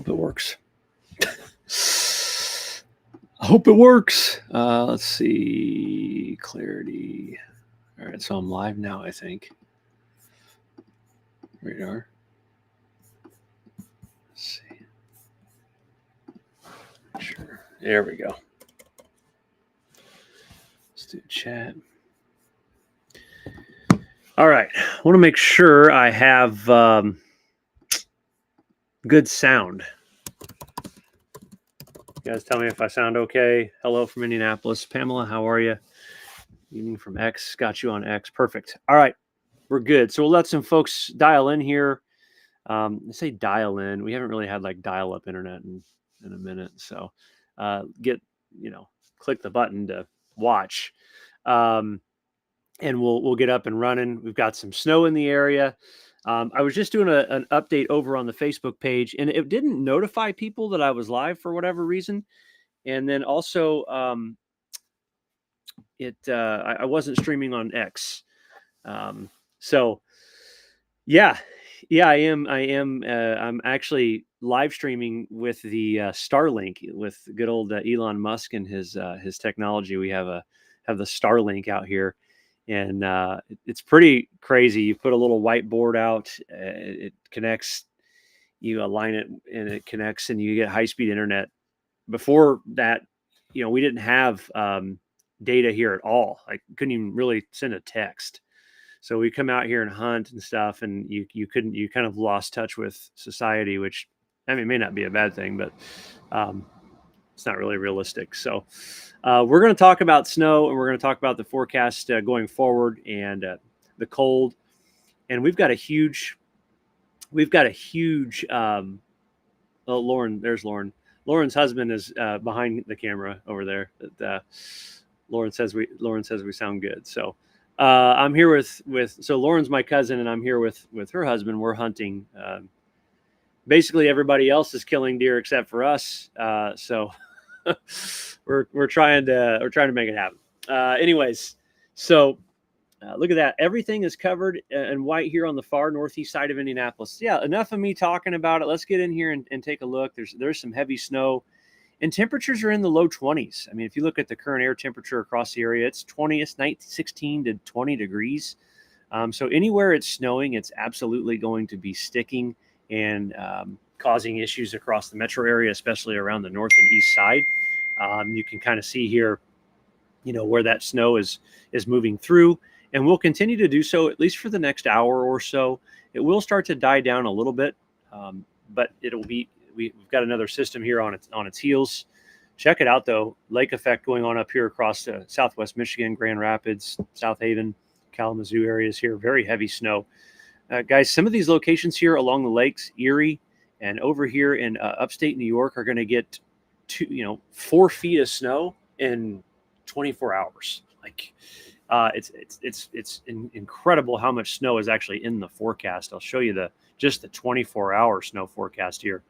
Hope it works. I hope it works. Let's see. Clarity. All right, so I'm live now, I think. Radar. Let's see. Sure. There we go. Let's do chat. All right. I want to make sure I have good sound. You guys tell me if I sound okay. Hello from Indianapolis. Pamela, how are you? Evening from X. Got you on X. Perfect. All right. We're good. So we'll let some folks dial in here. I say dial in. We haven't really had like dial-up internet in a minute. So click the button to watch. And we'll get up and running. We've got some snow in the area. I was just doing an update over on the Facebook page, and it didn't notify people that I was live for whatever reason. And then also, I wasn't streaming on X. So yeah, I am. I'm actually live streaming with the Starlink with good old Elon Musk and his technology. We have the Starlink out here. And it's pretty crazy. You put a little whiteboard out, it connects, you align it, and it connects, and you get high-speed internet. Before that, we didn't have data here at all. I couldn't even really send a text. So we come out here and hunt and stuff, and you kind of lost touch with society, which, I mean, may not be a bad thing, but it's not really realistic. So we're going to talk about snow, and we're going to talk about the forecast going forward and the cold. And we've got a huge. Oh, Lauren, there's Lauren. Lauren's husband is behind the camera over there. Lauren says we sound good. So I'm here with so Lauren's my cousin, and I'm here with her husband. We're hunting. Basically, everybody else is killing deer except for us. So we're trying to make it happen. Anyways, so look at that. Everything is covered in white here on the far northeast side of Indianapolis. Yeah, enough of me talking about it. Let's get in here and take a look. There's some heavy snow, and temperatures are in the low 20s. I mean, if you look at the current air temperature across the area, it's 16 to 20 degrees. So anywhere it's snowing, it's absolutely going to be sticking and causing issues across the metro area, especially around the north and east side. You can kind of see here, where that snow is moving through, and we'll continue to do so at least for the next hour or so. It will start to die down a little bit, but it'll be. We've got another system here on its heels. Check it out, though. Lake effect going on up here across Southwest Michigan, Grand Rapids, South Haven, Kalamazoo areas here. Very heavy snow. Guys, some of these locations here along the lakes, Erie, and over here in upstate New York, are going to get 4 feet of snow in 24 hours. Like, it's incredible how much snow is actually in the forecast. I'll show you just the 24-hour snow forecast here.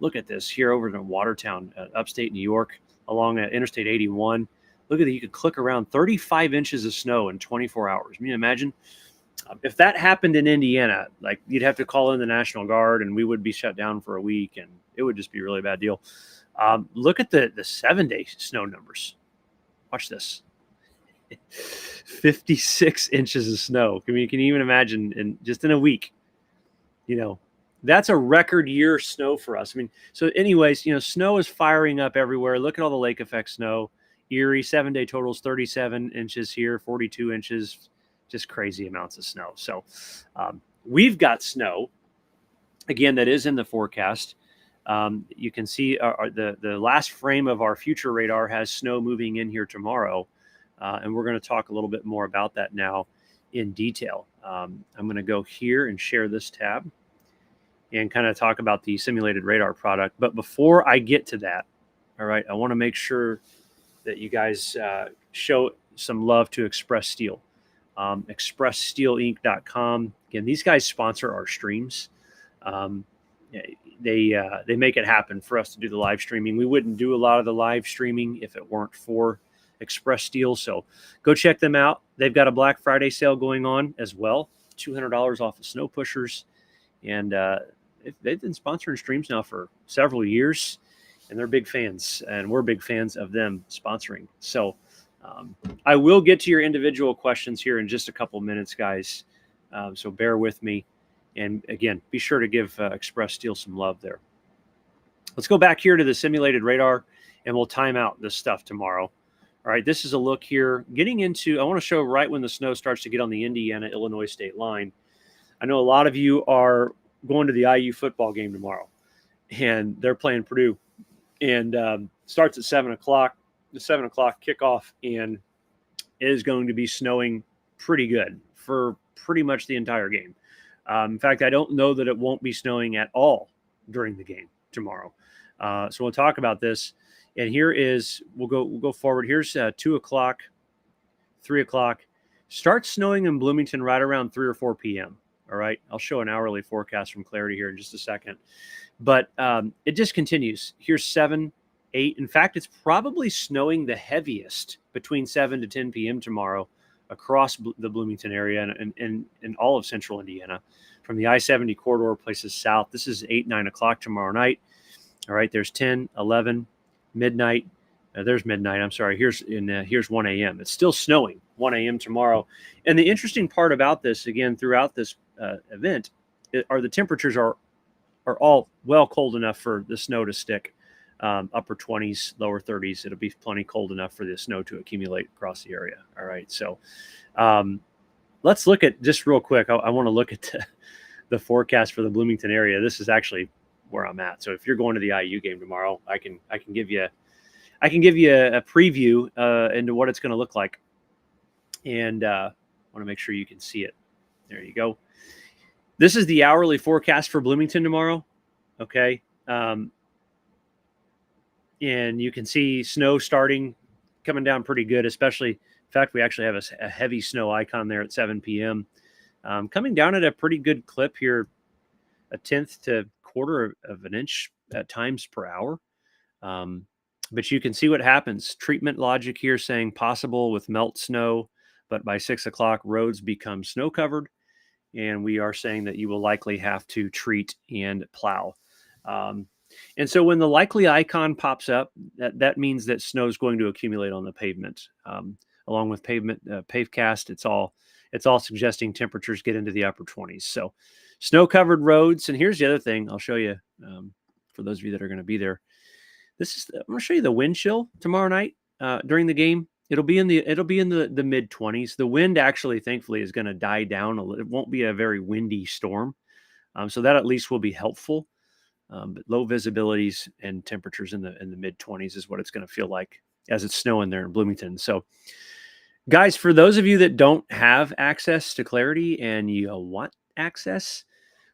Look at this here over in Watertown, upstate New York, along Interstate 81. Look at that. You could click around 35 inches of snow in 24 hours. I mean, imagine. If that happened in Indiana, like, you'd have to call in the National Guard, and we would be shut down for a week, and it would just be a really bad deal. Look at the 7-day snow numbers. Watch this. 56 inches of snow. I mean, can you even imagine just in a week? That's a record year snow for us. I mean, so anyways, snow is firing up everywhere. Look at all the lake effect snow. Erie, 7-day totals, 37 inches here, 42 inches. Just crazy amounts of snow. So we've got snow, again, that is in the forecast. You can see the last frame of our future radar has snow moving in here tomorrow. And we're going to talk a little bit more about that now in detail. I'm going to go here and share this tab and kind of talk about the simulated radar product. But before I get to that, all right, I want to make sure that you guys show some love to Express Steel. ExpressSteelInc.com. Again, these guys sponsor our streams. They make it happen for us to do the live streaming. We wouldn't do a lot of the live streaming if it weren't for Express Steel. So go check them out. They've got a Black Friday sale going on as well. $200 off of snow pushers. And they've been sponsoring streams now for several years, and they're big fans, and we're big fans of them sponsoring. So I will get to your individual questions here in just a couple minutes, guys. So bear with me. And again, be sure to give Express Steel some love there. Let's go back here to the simulated radar, and we'll time out this stuff tomorrow. All right, this is a look here. Getting into, I want to show right when the snow starts to get on the Indiana-Illinois state line. I know a lot of you are going to the IU football game tomorrow, and they're playing Purdue. And starts at 7 o'clock, the 7 o'clock kickoff, and it is going to be snowing pretty good for pretty much the entire game. In fact, I don't know that it won't be snowing at all during the game tomorrow. So we'll talk about this. And here is, we'll go forward. Here's 2 o'clock, 3 o'clock. Starts snowing in Bloomington right around 3 or 4 p.m. All right. I'll show an hourly forecast from Clarity here in just a second. But it just continues. Here's 7, 8. In fact, it's probably snowing the heaviest between 7 to 10 p.m. tomorrow across the Bloomington area and all of central Indiana. From the I-70 corridor places south. This is 8, 9 o'clock tomorrow night. All right, there's 10, 11, midnight. There's midnight. I'm sorry. Here's 1 a.m. It's still snowing 1 a.m. tomorrow. And the interesting part about this, again, throughout this event, are the temperatures are all well cold enough for the snow to stick. Upper 20s, lower 30s. It'll be plenty cold enough for the snow to accumulate across the area. All right, so let's look at, just real quick, I want to look at the forecast for the Bloomington area. This is actually where I'm at. So if you're going to the IU game tomorrow, I can give you a preview into what it's going to look like, and want to make sure you can see it. There you go. This is the hourly forecast for Bloomington tomorrow. Okay. And you can see snow coming down pretty good, especially, in fact, we actually have a heavy snow icon there at 7 p.m. Coming down at a pretty good clip here, a tenth to quarter of an inch at times per hour. But you can see what happens. Treatment logic here saying possible with melt snow, but by 6 o'clock, roads become snow covered. And we are saying that you will likely have to treat and plow. And so when the likely icon pops up, that means that snow is going to accumulate on the pavement. Along with pavecast, it's all suggesting temperatures get into the upper 20s. So snow-covered roads. And here's the other thing I'll show you for those of you that are going to be there. I'm going to show you the wind chill tomorrow night during the game. It'll be in the mid 20s. The wind actually, thankfully, is going to die down a little. It won't be a very windy storm, so that at least will be helpful. But low visibilities and temperatures in the mid 20s is what it's going to feel like as it's snowing there in Bloomington. So, guys, for those of you that don't have access to Clarity and you want access,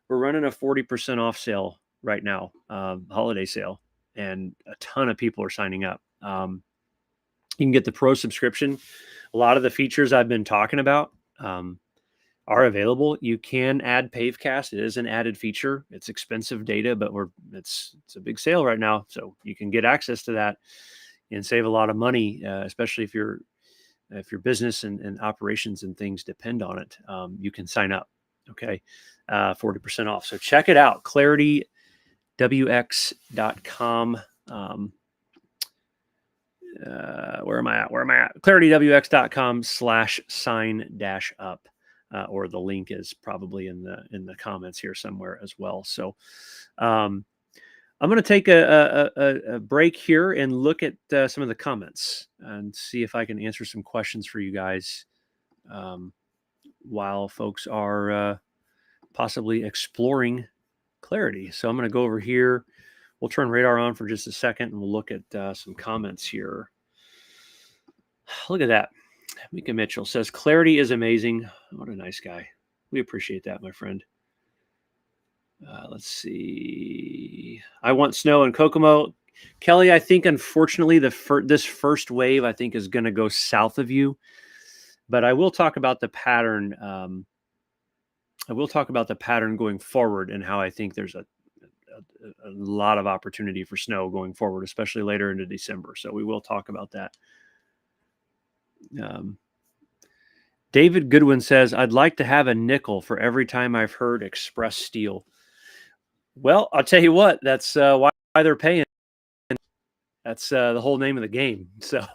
we're running a 40% off sale right now, holiday sale, and a ton of people are signing up. You can get the pro subscription. A lot of the features I've been talking about are available. You can add Pavecast. It is an added feature. It's expensive data, but it's a big sale right now, so you can get access to that and save a lot of money, especially if your business and operations and things depend on it. You can sign up. Okay, 40% off. So check it out. ClarityWX.com. Where am I at? ClarityWX.com/sign-up. Or the link is probably in the comments here somewhere as well. So I'm going to take a break here and look at some of the comments and see if I can answer some questions for you guys while folks are possibly exploring Clarity. So I'm going to go over here. We'll turn radar on for just a second and we'll look at some comments here. Look at that. Mika Mitchell says, Clarity is amazing. What a nice guy. We appreciate that, my friend. Let's see. I want snow in Kokomo. Kelly, I think, unfortunately, this first wave, I think, is going to go south of you. But I will talk about the pattern. I will talk about the pattern going forward and how I think there's a lot of opportunity for snow going forward, especially later into December. So we will talk about that. David Goodwin says, I'd like to have a nickel for every time I've heard Express Steel. Well, I'll tell you what, that's why they're paying. That's the whole name of the game. So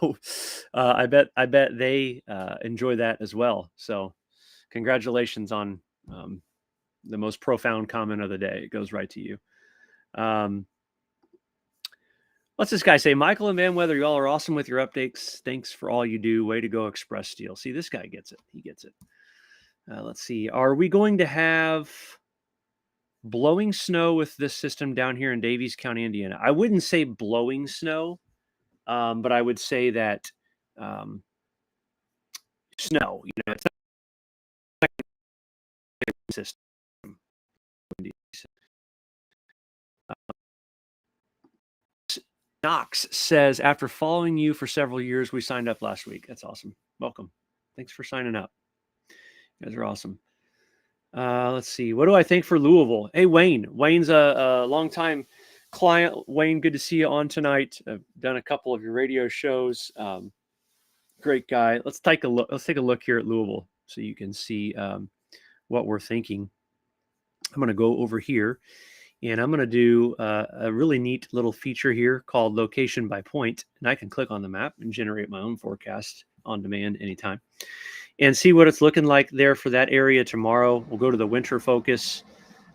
I bet they enjoy that as well. So congratulations on the most profound comment of the day. It goes right to you. Um, what's this guy say? Michael and Van Weather, y'all are awesome with your updates. Thanks for all you do. Way to go, Express Steel. See, this guy gets it. He gets it. Let's see. Are we going to have blowing snow with this system down here in Davies County, Indiana? I wouldn't say blowing snow, but I would say that um, snow. It's not a system. Knox says, after following you for several years, we signed up last week. That's awesome. Welcome. Thanks for signing up. You guys are awesome. Let's see. What do I think for Louisville? Hey, Wayne. Wayne's a longtime client. Wayne, good to see you on tonight. I've done a couple of your radio shows. Great guy. Let's take a look. Let's take a look here at Louisville so you can see what we're thinking. I'm going to go over here and I'm going to do a really neat little feature here called Location by Point. And I can click on the map and generate my own forecast on demand anytime and see what it's looking like there for that area tomorrow. We'll go to the winter focus.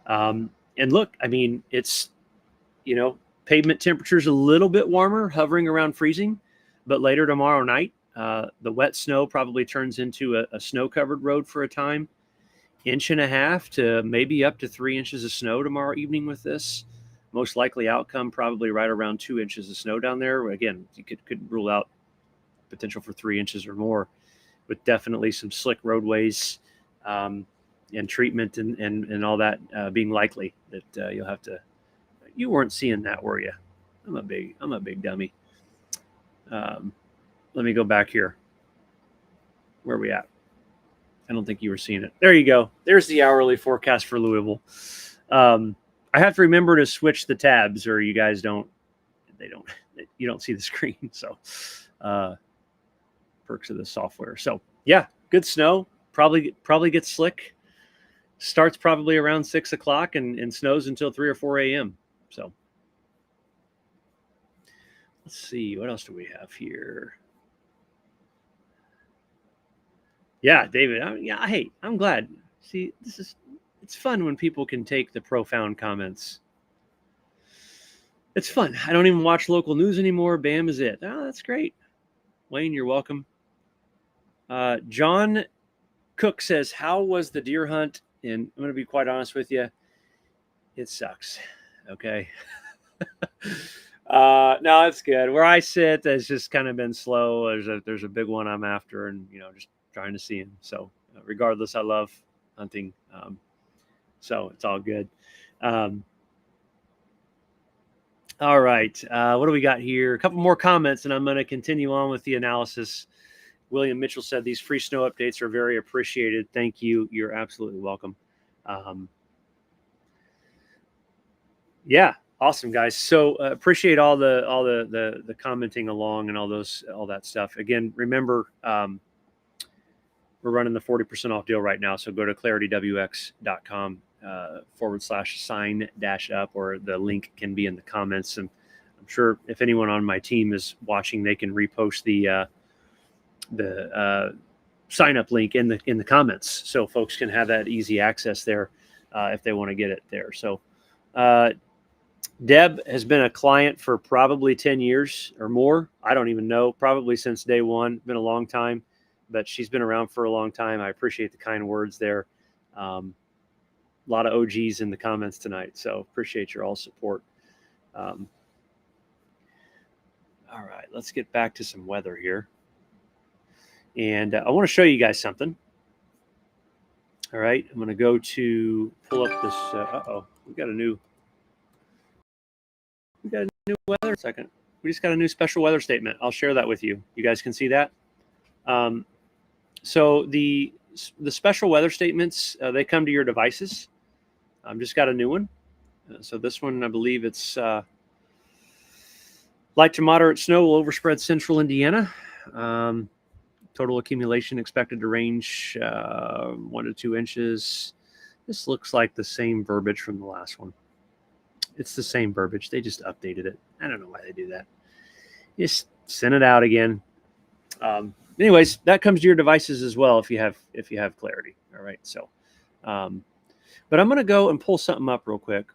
And look, I mean, it's, pavement temperatures a little bit warmer, hovering around freezing. But later tomorrow night, the wet snow probably turns into a snow-covered road for a time. 1.5 to maybe up to 3 inches of snow tomorrow evening with this. Most likely outcome probably right around 2 inches of snow down there. Again, you could rule out potential for 3 inches or more, with definitely some slick roadways and treatment and all that being likely that you'll have to. You weren't seeing that, were you? I'm a big dummy. Let me go back here. Where are we at? I don't think you were seeing it. There you go. There's the hourly forecast for Louisville. I have to remember to switch the tabs, or you guys you don't see the screen. So, perks of the software. So, yeah, good snow. Probably gets slick. Starts probably around 6 o'clock and snows until 3 or 4 a.m. So, let's see. What else do we have here? Yeah, David. Hey, I'm glad. See, it's fun when people can take the profound comments. It's fun. I don't even watch local news anymore. Bam is it. Oh, that's great. Wayne, you're welcome. John Cook says, how was the deer hunt? And I'm going to be quite honest with you. It sucks. Okay. No, it's good. Where I sit has just kind of been slow. There's a big one I'm after, and just trying to see him. So regardless, I love hunting. So it's all good. All right. What do we got here? A couple more comments, and I'm going to continue on with the analysis. William Mitchell said these free snow updates are very appreciated. Thank you. You're absolutely welcome. Yeah, awesome, guys. So appreciate all the commenting along and all that stuff. Again, remember we're running the 40% off deal right now. So go to claritywx.com /sign-up, or the link can be in the comments. And I'm sure if anyone on my team is watching, they can repost the sign up link in the comments, so folks can have that easy access there if they want to get it there. So Deb has been a client for probably 10 years or more. I don't even know, probably since day one. Been a long time, but she's been around for a long time. I appreciate the kind words there. A lot of OGs in the comments tonight, so appreciate your all support. All right, let's get back to some weather here. And I want to show you guys something. All right, I'm going to go to pull up this. We got a new weather. Second, we just got a new special weather statement. I'll share that with you. You guys can see that. So the special weather statements, they come to your devices. Just got a new one. So this one, I believe it's light to moderate snow will overspread central Indiana. Total accumulation expected to range 1 to 2 inches. This looks like the same verbiage from the last one. It's the same verbiage. They just updated it. I don't know why they do that. Just send it out again. Anyways, that comes to your devices as well if you have Clarity. All right. So, but I'm going to go and pull something up real quick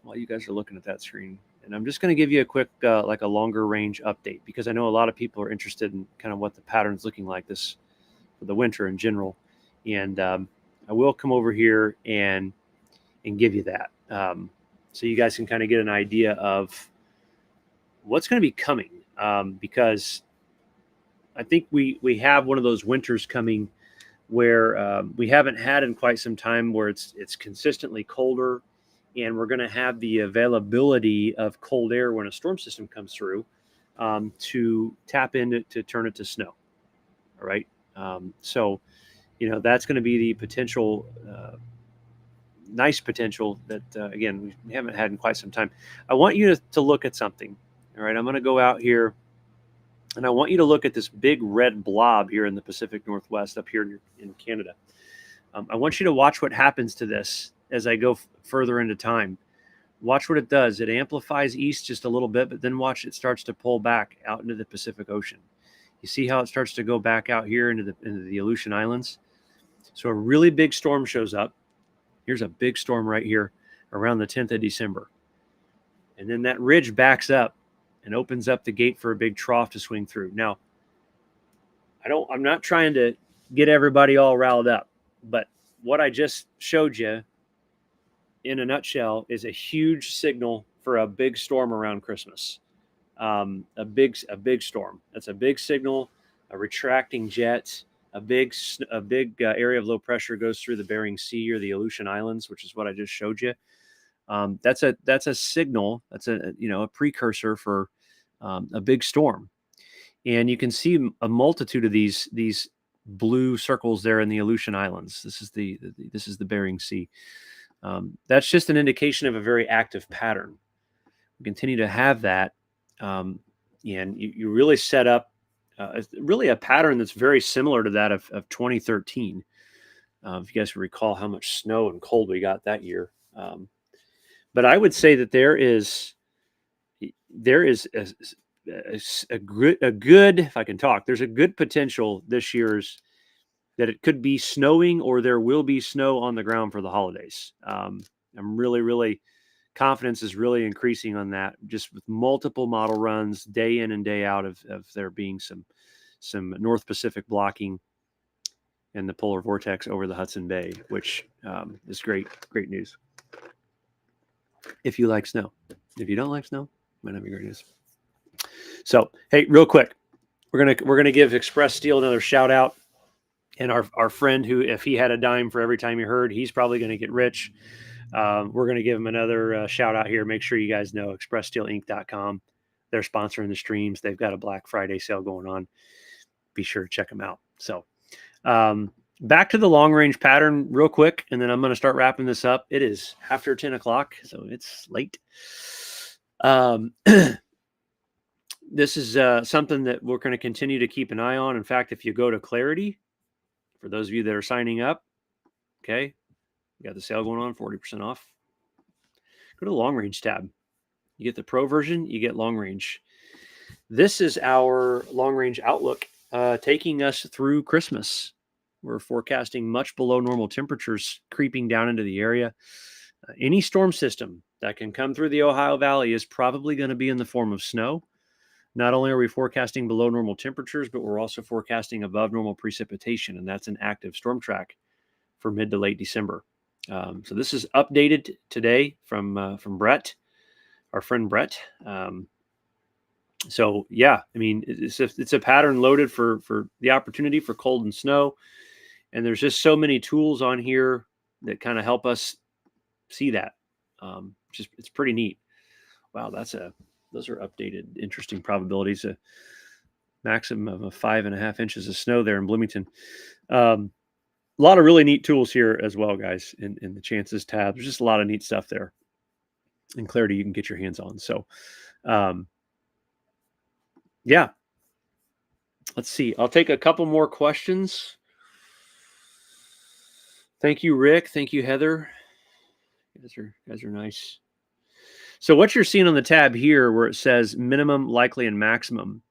while you guys are looking at that screen. And I'm just going to give you a quick, like a longer range update, because I know a lot of people are interested in kind of what the pattern's looking like this for the winter in general. And I will come over here and give you that. So you guys can kind of get an idea of what's going to be coming, because I think we have one of those winters coming where we haven't had in quite some time, where it's consistently colder, and we're going to have the availability of cold air when a storm system comes through, to tap into to turn it to snow. All right. So, that's going to be the potential, nice potential that, again, we haven't had in quite some time. I want you to look at something. All right. I'm going to go out here, and I want you to look at this big red blob here in the Pacific Northwest up here in Canada. I want you to watch what happens to this as I go further into time. Watch what it does. It amplifies east just a little bit, but then watch it starts to pull back out into the Pacific Ocean. You see how it starts to go back out here into the Aleutian Islands? So a really big storm shows up. Here's a big storm right here around the 10th of December. And then that ridge backs up and opens up the gate for a big trough to swing through. Now, I'm not trying to get everybody all riled up, but what I just showed you in a nutshell is a huge signal for a big storm around Christmas. A big storm. That's a big signal, a retracting jet, a big area of low pressure goes through the Bering Sea or the Aleutian Islands, which is what I just showed you. That's a signal. That's a precursor for a big storm. And you can see a multitude of these blue circles there in the Aleutian Islands. This is the Bering Sea. That's just an indication of a very active pattern. We continue to have that, and you really set up really a pattern that's very similar to that of 2013. If you guys recall how much snow and cold we got that year. But I would say that there is a good, if I can talk, there's a good potential this year's that it could be snowing, or there will be snow on the ground for the holidays. I'm really confidence is really increasing on that, just with multiple model runs day in and day out of there being some North Pacific blocking and the polar vortex over the Hudson Bay, which is great news. If you like snow. If you don't like snow, might not be great news. So, hey, real quick, we're gonna give Express Steel another shout out, and our friend who, if he had a dime for every time he heard, he's probably going to get rich. We're going to give him another shout out here. Make sure you guys know expresssteelinc.com. They're sponsoring the streams. They've got a Black Friday sale going on. Be sure to check them out. So, back to the long range pattern real quick, and then I'm going to start wrapping this up. It is after 10 o'clock, so it's late. This is something that we're going to continue to keep an eye on. In fact, if you go to Clarity, for those of you that are signing up, okay, we got the sale going on, 40% off. Go to the long range tab. You get the pro version, you get long range. This is our long range outlook, taking us through Christmas. We're forecasting much below normal temperatures creeping down into the area. Any storm system that can come through the Ohio Valley is probably going to be in the form of snow. Not only are we forecasting below normal temperatures, but we're also forecasting above normal precipitation, and that's an active storm track for mid to late December. So this is updated today from Brett, our friend Brett. So yeah, I mean, it's a pattern loaded for the opportunity for cold and snow, and there's just so many tools on here that kind of help us see that. It's pretty neat. Wow, those are updated, interesting probabilities. A maximum of 5.5 inches of snow there in Bloomington. A lot of really neat tools here as well, guys, in the chances tab. There's just a lot of neat stuff there. And Clarity you can get your hands on. So, yeah. Let's see. I'll take a couple more questions. Thank you, Rick. Thank you, Heather. You guys are nice. So what you're seeing on the tab here where it says minimum, likely, and maximum.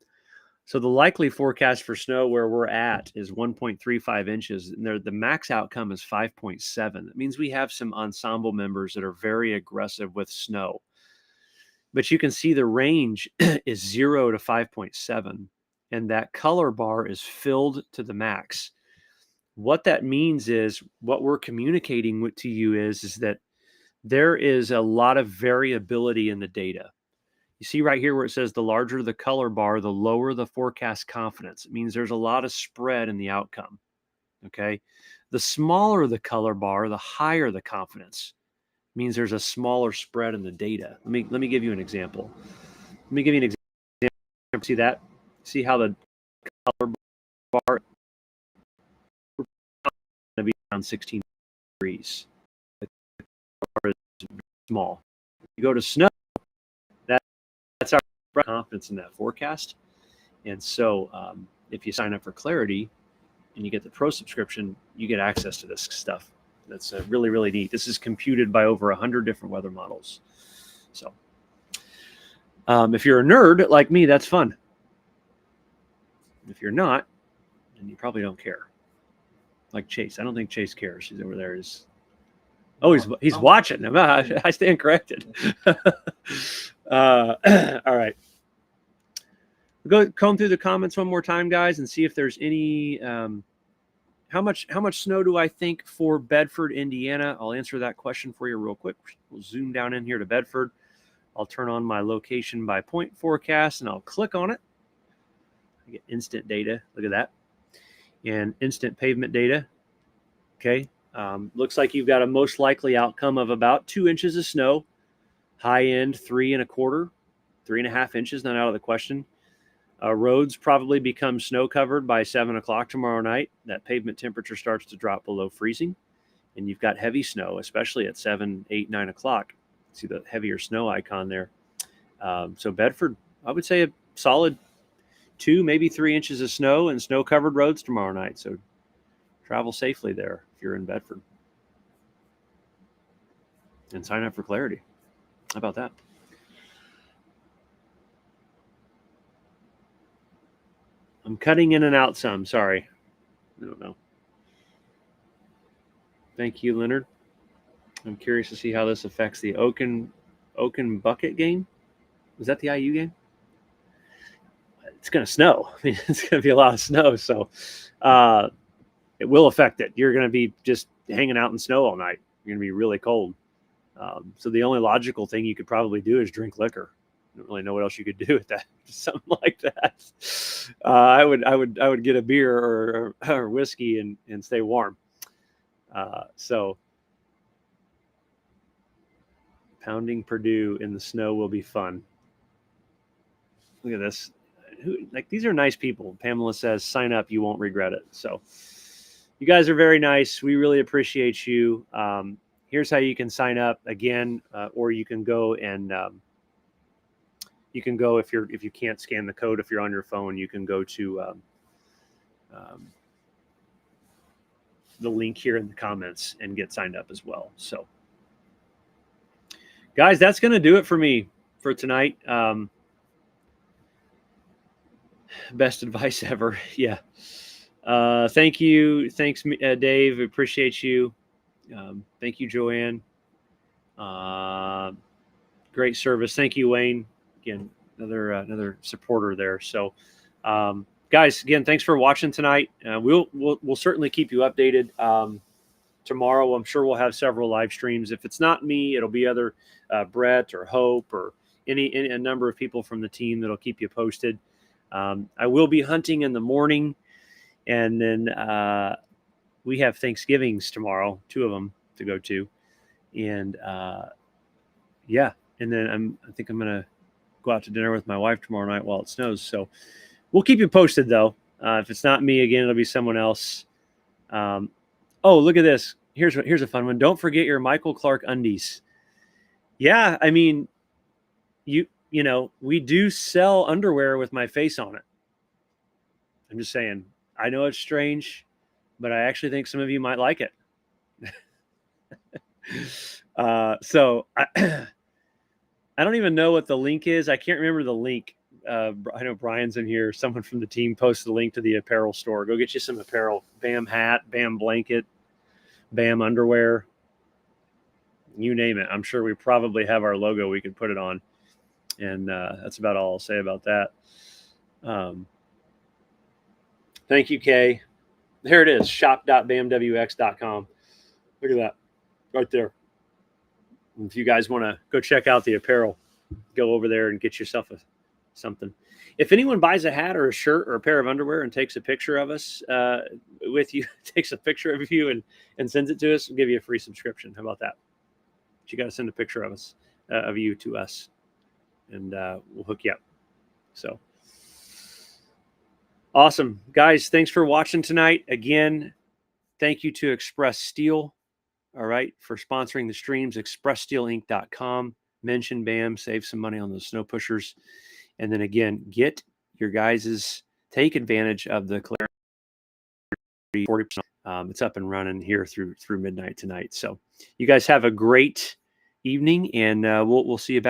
So the likely forecast for snow where we're at is 1.35 inches, and the max outcome is 5.7. That means we have some ensemble members that are very aggressive with snow. But you can see the range is 0 to 5.7, and that color bar is filled to the max. What that means is what we're communicating to you is that there is a lot of variability in the data. You see right here where it says the larger the color bar, the lower the forecast confidence. It means there's a lot of spread in the outcome. Okay. The smaller the color bar, the higher the confidence. It means there's a smaller spread in the data. Let me give you an example. Let me give you an example. See that? See how the color bar is going to be around 16 degrees. The bar is small. If you go to snow, that's our confidence in that forecast. And so if you sign up for Clarity and you get the pro subscription, you get access to this stuff. That's really, really neat. This is computed by over 100 different weather models. So if you're a nerd like me, that's fun. If you're not, then you probably don't care. Like Chase. I don't think Chase cares. He's over there. He's watching. I stand corrected. All right. We'll go comb through the comments one more time, guys, and see if there's any. How much snow do I think for Bedford, Indiana? I'll answer that question for you real quick. We'll zoom down in here to Bedford. I'll turn on my location by point forecast, and I'll click on it. I get instant data. Look at that. And instant pavement data. Okay. Looks like you've got a most likely outcome of about 2 inches of snow. High end 3.25, 3.5 inches, not out of the question. Roads probably become snow covered by 7 o'clock tomorrow night. That pavement temperature starts to drop below freezing, and you've got heavy snow, especially at 7, 8, 9 o'clock. See the heavier snow icon there. So Bedford, I would say a solid 2, maybe 3 inches of snow and snow covered roads tomorrow night. So travel safely there if you're in Bedford. And sign up for Clarity. How about that? I'm cutting in and out some. Sorry. I don't know. Thank you, Leonard. I'm curious to see how this affects the Oaken Bucket game. Was that the IU game? It's going to snow. I mean, it's going to be a lot of snow. So it will affect it. You're going to be just hanging out in snow all night. You're going to be really cold. So the only logical thing you could probably do is drink liquor. I don't really know what else you could do with that. Something like that. I would get a beer or whiskey and stay warm. So pounding Purdue in the snow will be fun. Look at this. These are nice people. Pamela says, sign up. You won't regret it. So you guys are very nice. We really appreciate you. Here's how you can sign up again, or you can go and you can go if you can't scan the code. If you're on your phone, you can go to the link here in the comments and get signed up as well. So, guys, that's going to do it for me for tonight. Best advice ever. Yeah. Thank you. Thanks, Dave. Appreciate you. Thank you, Joanne. Great service. Thank you, Wayne. Again, another supporter there. So, guys, again, thanks for watching tonight. We'll certainly keep you updated. Tomorrow, I'm sure we'll have several live streams. If it's not me, it'll be either Brett or Hope or a number of people from the team that'll keep you posted. I will be hunting in the morning, and then we have Thanksgivings tomorrow, 2 of them to go to, and yeah, and then I think I'm gonna go out to dinner with my wife tomorrow night while it snows. So we'll keep you posted though. If it's not me again, it'll be someone else. Oh, look at this. Here's a fun one. Don't forget your Michael Clark undies. Yeah, I mean, you know, we do sell underwear with my face on it. I'm just saying. I know it's strange, but I actually think some of you might like it. So I don't even know what the link is. I can't remember the link. I know Brian's in here. Someone from the team posted the link to the apparel store. Go get you some apparel. BAM hat, BAM blanket, BAM underwear. You name it. I'm sure we probably have our logo we could put it on. And that's about all I'll say about that. Thank you, Kay. There it is, shop.bamwx.com. Look at that right there. If you guys want to go check out the apparel, go over there and get yourself something. If anyone buys a hat or a shirt or a pair of underwear and takes a picture of us with you, takes a picture of you and sends it to us, we'll give you a free subscription. How about that? But you got to send a picture of us, of you to us, and we'll hook you up. So awesome, guys. Thanks for watching tonight. Again, thank you to Express Steel. All right, for sponsoring the streams, expresssteelinc.com. Mention BAM, save some money on the snow pushers. And then again, get your guys's, take advantage of the Clarity 40%. It's up and running here through midnight tonight. So you guys have a great evening, and we'll see you back.